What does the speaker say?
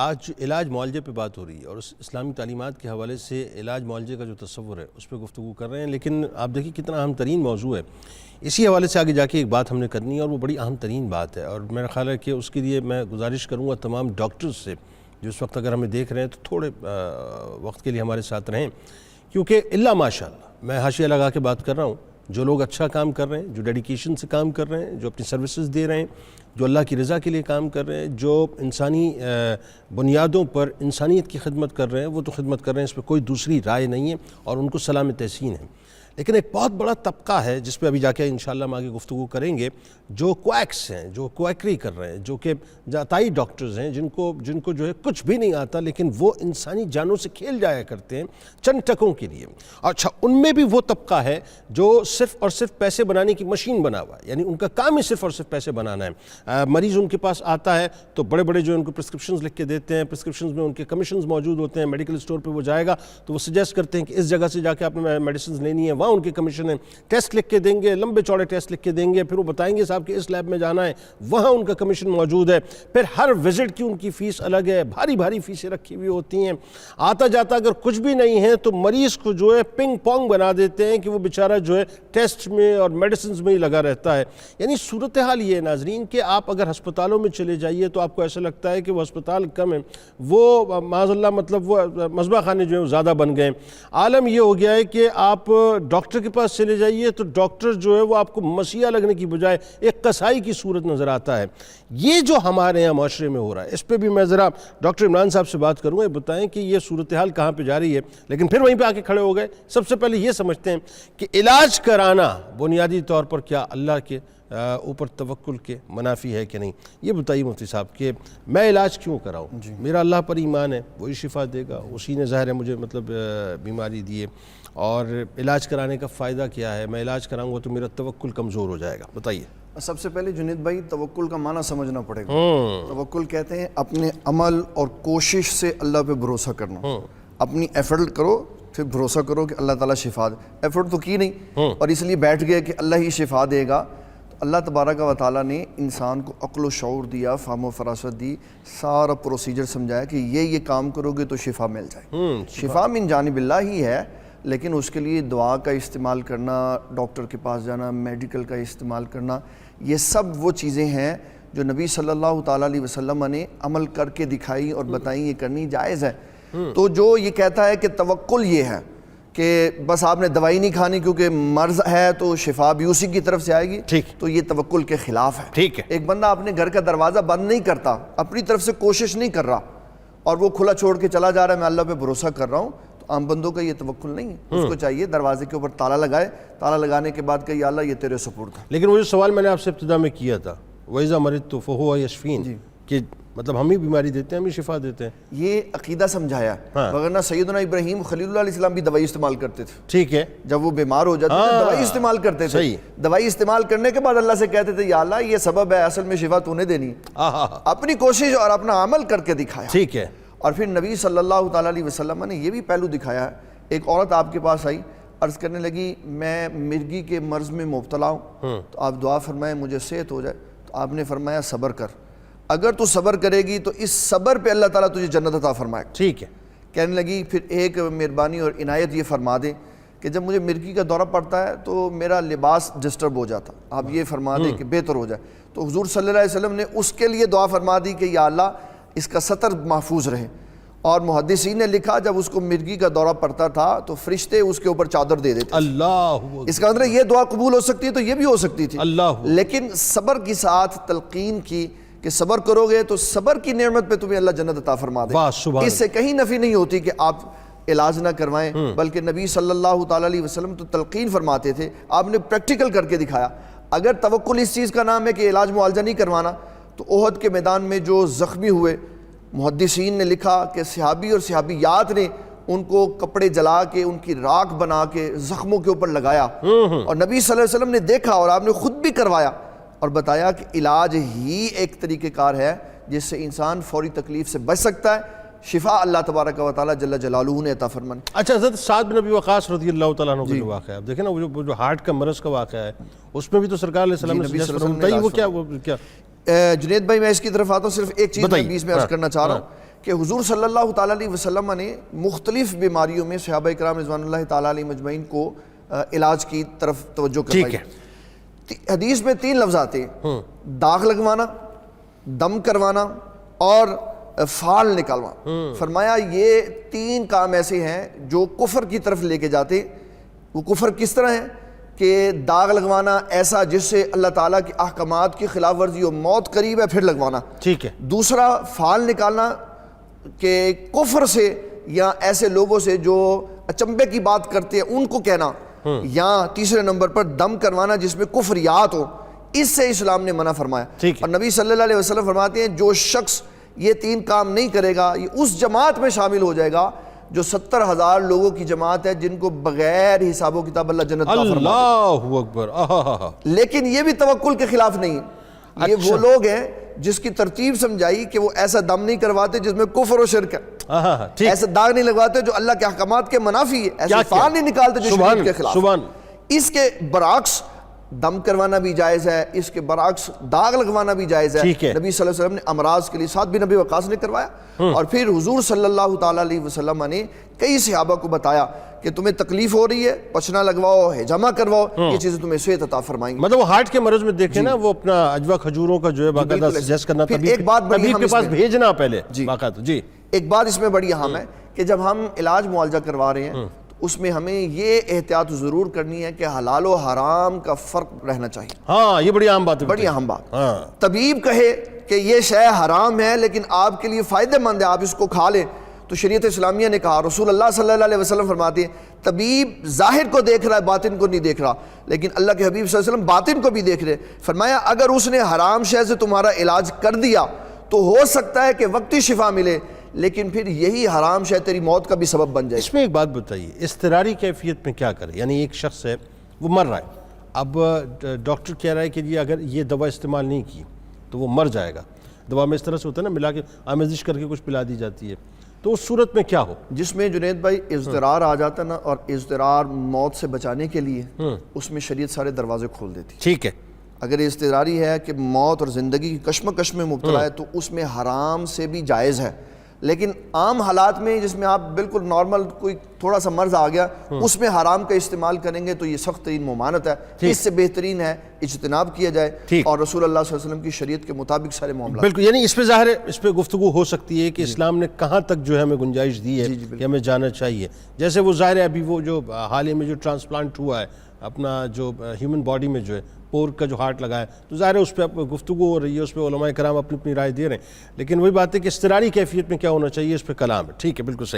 آج علاج معالجے پہ بات ہو رہی ہے اور اسلامی تعلیمات کے حوالے سے علاج معالجے کا جو تصور ہے اس پہ گفتگو کر رہے ہیں، لیکن آپ دیکھیں کتنا اہم ترین موضوع ہے۔ اسی حوالے سے آگے جا کے ایک بات ہم نے کرنی ہے اور وہ بڑی اہم ترین بات ہے، اور میرا خیال ہے کہ اس کے لیے میں گزارش کروں گا تمام ڈاکٹرز سے جو اس وقت اگر ہمیں دیکھ رہے ہیں تو تھوڑے وقت کے لیے ہمارے ساتھ رہیں، کیونکہ الا ماشاءاللہ میں حاشیہ لگا کے بات کر رہا ہوں، جو لوگ اچھا کام کر رہے ہیں، جو ڈیڈیکیشن سے کام کر رہے ہیں، جو اپنی سروسز دے رہے ہیں، جو اللہ کی رضا کے لیے کام کر رہے ہیں، جو انسانی بنیادوں پر انسانیت کی خدمت کر رہے ہیں، وہ تو خدمت کر رہے ہیں، اس پہ کوئی دوسری رائے نہیں ہے اور ان کو سلام تحسین ہے۔ لیکن ایک بہت بڑا طبقہ ہے جس پہ ابھی جا کے انشاءاللہ ہم آگے گفتگو کریں گے، جو کویکس ہیں، جو کویکری کر رہے ہیں، جو کہ جاتائی ڈاکٹرز ہیں، جن کو جو ہے کچھ بھی نہیں آتا، لیکن وہ انسانی جانوں سے کھیل جایا کرتے ہیں چند ٹکوں کے لیے۔ اچھا، ان میں بھی وہ طبقہ ہے جو صرف اور صرف پیسے بنانے کی مشین بنا ہوا ہے، یعنی ان کا کام ہی صرف اور صرف پیسے بنانا ہے۔ مریض ان کے پاس آتا ہے تو بڑے بڑے جو ان کو پرسکرپشنز لکھ کے دیتے ہیں، پرسکرپشنز میں ان کے کمیشنز موجود ہوتے ہیں، میڈیکل اسٹور پہ وہ جائے گا تو وہ سجیسٹ کرتے ہیں کہ اس جگہ سے جا کے آپ نے میڈیسنز لینی ہے، وہاں ان کے کمیشن ہیں، ٹیسٹ لکھ کے دیں گے، لمبے چوڑے ٹیسٹ لکھ کے دیں گے، پھر وہ بتائیں گے صاحب کہ اس لیب میں جانا ہے، وہاں ان کا کمیشن موجود ہے، پھر ہر وزٹ کی ان کی فیس الگ ہے، بھاری بھاری فیسیں رکھی ہوئی ہوتی ہیں۔ آتا جاتا اگر کچھ بھی نہیں ہے تو مریض کو جو ہے پنگ پونگ بنا دیتے ہیں کہ وہ بیچارہ جو ہے ٹیسٹ میں اور میڈیسنز میں ہی لگا رہتا ہے۔ یعنی صورتحال یہ ہے ناظرین کہ آپ اگر ہسپتالوں میں چلے جائیے تو آپ کو ایسا لگتا ہے کہ وہ ہسپتال کم ہیں، وہ معاذ اللہ مطلب وہ مذبح خانے جو ہیں زیادہ بن گئے ہیں۔ عالم یہ ہو گیا ہے کہ آپ ڈاکٹر کے پاس چلے جائیے تو ڈاکٹر جو ہے وہ آپ کو مسیحا لگنے کی بجائے ایک قصائی کی صورت نظر آتا ہے۔ یہ جو ہمارے یہاں معاشرے میں ہو رہا ہے اس پہ بھی میں ذرا ڈاکٹر عمران صاحب سے بات کروں گا، بتائیں کہ یہ صورتحال کہاں پہ جا رہی ہے، لیکن پھر وہیں پہ آ کے کھڑے ہو گئے۔ سب سے پہلے یہ سمجھتے ہیں کہ علاج کرانا بنیادی طور پر کیا اللہ کے اوپر توکل کے منافی ہے کہ نہیں؟ یہ بتائیے مفتی صاحب کہ میں علاج کیوں کراؤں؟ میرا اللہ پر ایمان ہے، وہی شفا دے گا، اسی نے ظاہر ہے مجھے مطلب بیماری دی ہے، اور علاج کرانے کا فائدہ کیا ہے؟ میں علاج کراؤں گا تو میرا توکل کمزور ہو جائے گا۔ بتائیے۔ سب سے پہلے جنید بھائی توکل کا معنی سمجھنا پڑے گا۔ توکل کہتے ہیں اپنے عمل اور کوشش سے اللہ پہ بھروسہ کرنا، اپنی ایفرٹ کرو پھر بھروسہ کرو کہ اللہ تعالیٰ شفا دے۔ ایفرٹ تو کی نہیں اور اس لیے بیٹھ گئے کہ اللہ ہی شفا دے گا، تو اللہ تبارک و تعالیٰ نے انسان کو عقل و شعور دیا، فہم و فراست دی، سارا پروسیجر سمجھایا کہ یہ کام کرو گے تو شفا مل جائے۔ شفا من جانب اللہ ہی ہے، لیکن اس کے لیے دعا کا استعمال کرنا، ڈاکٹر کے پاس جانا، میڈیکل کا استعمال کرنا، یہ سب وہ چیزیں ہیں جو نبی صلی اللہ تعالیٰ علیہ وسلم نے عمل کر کے دکھائی اور بتائیں یہ کرنی جائز ہے۔ تو جو یہ کہتا ہے کہ توکل یہ ہے کہ بس آپ نے دوائی نہیں کھانی کیونکہ مرض ہے تو شفا بھی اسی کی طرف سے آئے گی، تو یہ توکل کے خلاف ہے۔ ایک بندہ اپنے گھر کا دروازہ بند نہیں کرتا، اپنی طرف سے کوشش نہیں کر رہا اور وہ کھلا چھوڑ کے چلا جا رہا ہے میں اللہ پہ بھروسہ کر رہا ہوں، عام بندوں کا یہ توکل نہیں ہے۔ اس کو چاہیے دروازے کے اوپر تالا لگائے، تالا لگانے کے بعد کہ یا اللہ یہ تیرے سپرد ہے۔ لیکن وہ جو سوال میں نے آپ سے ابتدا میں کیا تھا وَإِذَا مَرِضْتُ فَهُوَ يَشْفِينِ، کہ مطلب ہم ہی بیماری دیتے ہیں، ہم ہی شفا دیتے ہیں، یہ عقیدہ سمجھایا ہے۔ ورنہ سیدنا ابراہیم خلیل اللہ علیہ السلام بھی دوائی استعمال کرتے تھے، ٹھیک ہے، جب وہ بیمار ہو جاتے تھے دوائی استعمال کرتے تھے، دوائی استعمال کرنے کے بعد اللہ سے کہتے تھے یا اللہ یہ سبب ہے، اصل میں شفا تو نے دینی ہے۔ اپنی کوشش اور اپنا عمل کر کے دکھایا، ٹھیک ہے۔ اور پھر نبی صلی اللہ تعالیٰ علیہ وسلم نے یہ بھی پہلو دکھایا ہے۔ ایک عورت آپ کے پاس آئی، عرض کرنے لگی میں مرگی کے مرض میں مبتلا ہوں، تو آپ دعا فرمائیں مجھے صحت ہو جائے، تو آپ نے فرمایا صبر کر، اگر تو صبر کرے گی تو اس صبر پہ اللہ تعالیٰ تجھے جنت عطا فرمائے گا۔ ٹھیک ہے۔ کہنے لگی پھر ایک مہربانی اور عنایت یہ فرما دیں کہ جب مجھے مرگی کا دورہ پڑتا ہے تو میرا لباس ڈسٹرب ہو جاتا، آپ یہ فرما دیں کہ بہتر ہو جائے۔ تو حضور صلی اللہ علیہ وسلم نے اس کے لیے دعا فرما دی کہ یا اللہ اس کا ستر محفوظ رہے، اور محدثین نے لکھا جب اس کو مرگی کا دورہ پڑتا تھا تو فرشتے اس کے اوپر چادر دے دیتے۔ اللہ، اس کا مطلب یہ دعا قبول ہو سکتی ہے تو یہ بھی ہو سکتی تھی، اللہ، لیکن صبر کی ساتھ تلقین کی کہ صبر کرو گے تو صبر کی نعمت پہ تمہیں اللہ جنت عطا فرما دے۔ اس سے کہیں نفی نہیں ہوتی کہ آپ علاج نہ کروائیں، بلکہ نبی صلی اللہ تعالیٰ علیہ وسلم تو تلقین فرماتے تھے، آپ نے پریکٹیکل کر کے دکھایا۔ اگر توکل اس چیز کا نام ہے کہ علاج معالجہ نہیں کروانا، تو احد کے میدان میں جو زخمی ہوئے محدثین نے لکھا کہ صحابی اور صحابیات نے ان کو کپڑے جلا کے ان کی راکھ بنا کے زخموں کے اوپر لگایا، اور نبی صلی اللہ علیہ وسلم نے دیکھا اور آپ نے خود بھی کروایا اور بتایا کہ علاج ہی ایک طریقہ کار ہے جس سے انسان فوری تکلیف سے بچ سکتا ہے، شفا اللہ تبارک و تعالیٰ جل جلالہ نے عطا فرمائی۔ اچھا، حضرت سعد بن ابی وقاص رضی اللہ تعالیٰ عنہ کا جو واقعہ ہے، اب دیکھیں نا وہ جو ہارٹ کا مرض کا واقعہ ہے، اس میں بھی تو سرکار علیہ السلام نے بتائیے وہ کیا جنید بھائی میں اس کی طرف آتا ہوں، صرف ایک چیز میں بیچ میں عرض کرنا چاہ رہا ہوں کہ حضور صلی اللہ تعالیٰ علیہ وسلم نے مختلف بیماریوں میں صحابہ کرام رضوان اللہ تعالیٰ علیہ مجمعین کو علاج کی طرف توجہ کروائی. حدیث میں 3 لفظ آتے ہیں, داغ لگوانا, دم کروانا اور فال نکالوانا. فرمایا یہ 3 کام ایسے ہیں جو کفر کی طرف لے کے جاتے. وہ کفر کس طرح ہے کہ داغ لگوانا ایسا جس سے اللہ تعالیٰ کی احکامات کی خلاف ورزی ہو, موت قریب ہے پھر لگوانا. ٹھیک ہے. دوسرا فال نکالنا کہ کفر سے یا ایسے لوگوں سے جو اچنبے کی بات کرتے ہیں ان کو کہنا, یا تیسرے نمبر پر دم کروانا جس میں کفریات ہو, اس سے اسلام نے منع فرمایا. اور نبی صلی اللہ علیہ وسلم فرماتے ہیں جو شخص یہ 3 کام نہیں کرے گا یہ اس جماعت میں شامل ہو جائے گا جو 70,000 لوگوں کی جماعت ہے جن کو بغیر حساب و کتاب اللہ جنت عطا فرماتے ہیں. اللہ اکبر. لیکن یہ بھی توکل کے خلاف نہیں. یہ وہ لوگ ہیں جس کی ترتیب سمجھائی کہ وہ ایسا دم نہیں کرواتے جس میں کفر و شرک ہے, ایسا داغ نہیں لگواتے جو اللہ کے احکامات کے منافی ہے, ایسے فال نہیں نکالتے جو شریعت کے خلاف. اس کے برعکس دم کروانا بھی جائز ہے, اس کے برعکس داغ لگوانا بھی جائز ہے. نبی صلی اللہ علیہ وسلم نے امراض کے لیے سعد بن ابی وقاص نے کروایا, اور پھر حضور صلی اللہ تعالیٰ علیہ وسلم نے کئی صحابہ کو بتایا کہ تمہیں تکلیف ہو رہی ہے پچنا لگواؤ, حجامہ کرواؤ, یہ چیزیں تمہیں صحت عطا فرمائیں گی. مطلب وہ ہارٹ کے مرض میں دیکھیں نا وہ اپنا اجوا کھجوروں کا جو ہے باقاعدہ سجیسٹ کرنا, طبیب کے پاس بھیجنا پہلے باقاعدہ. جی ایک بات اس میں بڑی اہم ہے کہ جب ہم علاج معالجہ کروا رہے ہیں اس میں ہمیں یہ احتیاط ضرور کرنی ہے کہ حلال و حرام کا فرق رہنا چاہیے. ہاں یہ بڑی اہم بات ہے. بڑی اہم بات. طبیب کہے کہ یہ شے حرام ہے لیکن آپ کے لیے فائدہ مند ہے, آپ اس کو کھا لیں, تو شریعت اسلامیہ نے کہا, رسول اللہ صلی اللہ علیہ وسلم فرماتے ہیں طبیب ظاہر کو دیکھ رہا ہے باطن کو نہیں دیکھ رہا, لیکن اللہ کے حبیب صلی اللہ علیہ وسلم باطن کو بھی دیکھ رہے. فرمایا اگر اس نے حرام شے سے تمہارا علاج کر دیا تو ہو سکتا ہے کہ وقتی شفا ملے, لیکن پھر یہی حرام شے تیری موت کا بھی سبب بن جائے. اس میں ایک بات بتائیے, اضطراری کیفیت میں کیا کرے؟ یعنی ایک شخص ہے وہ مر رہا ہے, اب ڈاکٹر کہہ رہا ہے کہ یہ اگر یہ دوا استعمال نہیں کی تو وہ مر جائے گا. دوا میں اس طرح سے ہوتا ہے نا, ملا کے آمیزش کر کے کچھ پلا دی جاتی ہے, تو اس صورت میں کیا ہو؟ جس میں جنید بھائی اضطرار آ جاتا نا, اور اضطرار موت سے بچانے کے لیے اس میں شریعت سارے دروازے کھول دیتی. ٹھیک ہے. اگر اضطراری ہے کہ موت اور زندگی کی کشمکش میں مبتلا ہے تو اس میں حرام سے بھی جائز ہے, لیکن عام حالات میں جس میں آپ بالکل نارمل کوئی تھوڑا سا مرض آ گیا اس میں حرام کا استعمال کریں گے تو یہ سخت ترین ممانعت ہے. اس سے بہترین ہے اجتناب کیا جائے, اور رسول اللہ صلی اللہ علیہ وسلم کی شریعت کے مطابق سارے معاملات. بالکل, یعنی اس پہ ظاہر ہے, اس پہ گفتگو ہو سکتی ہے کہ اسلام نے کہاں تک جو ہے ہمیں گنجائش دی ہے کہ ہمیں جانا چاہیے. جیسے وہ ظاہر ہے ابھی وہ جو حال ہی میں جو ٹرانسپلانٹ ہوا ہے اپنا جو ہیومن باڈی میں جو ہے پور کا جو ہارٹ لگا ہے, تو ظاہر ہے اس پہ گفتگو ہو رہی ہے, اس پہ علماء کرام اپنی رائے دے رہے ہیں, لیکن وہی بات ہے کہ اضطراری کیفیت میں کیا ہونا چاہیے اس پہ کلام ہے. ٹھیک ہے, بالکل صحیح.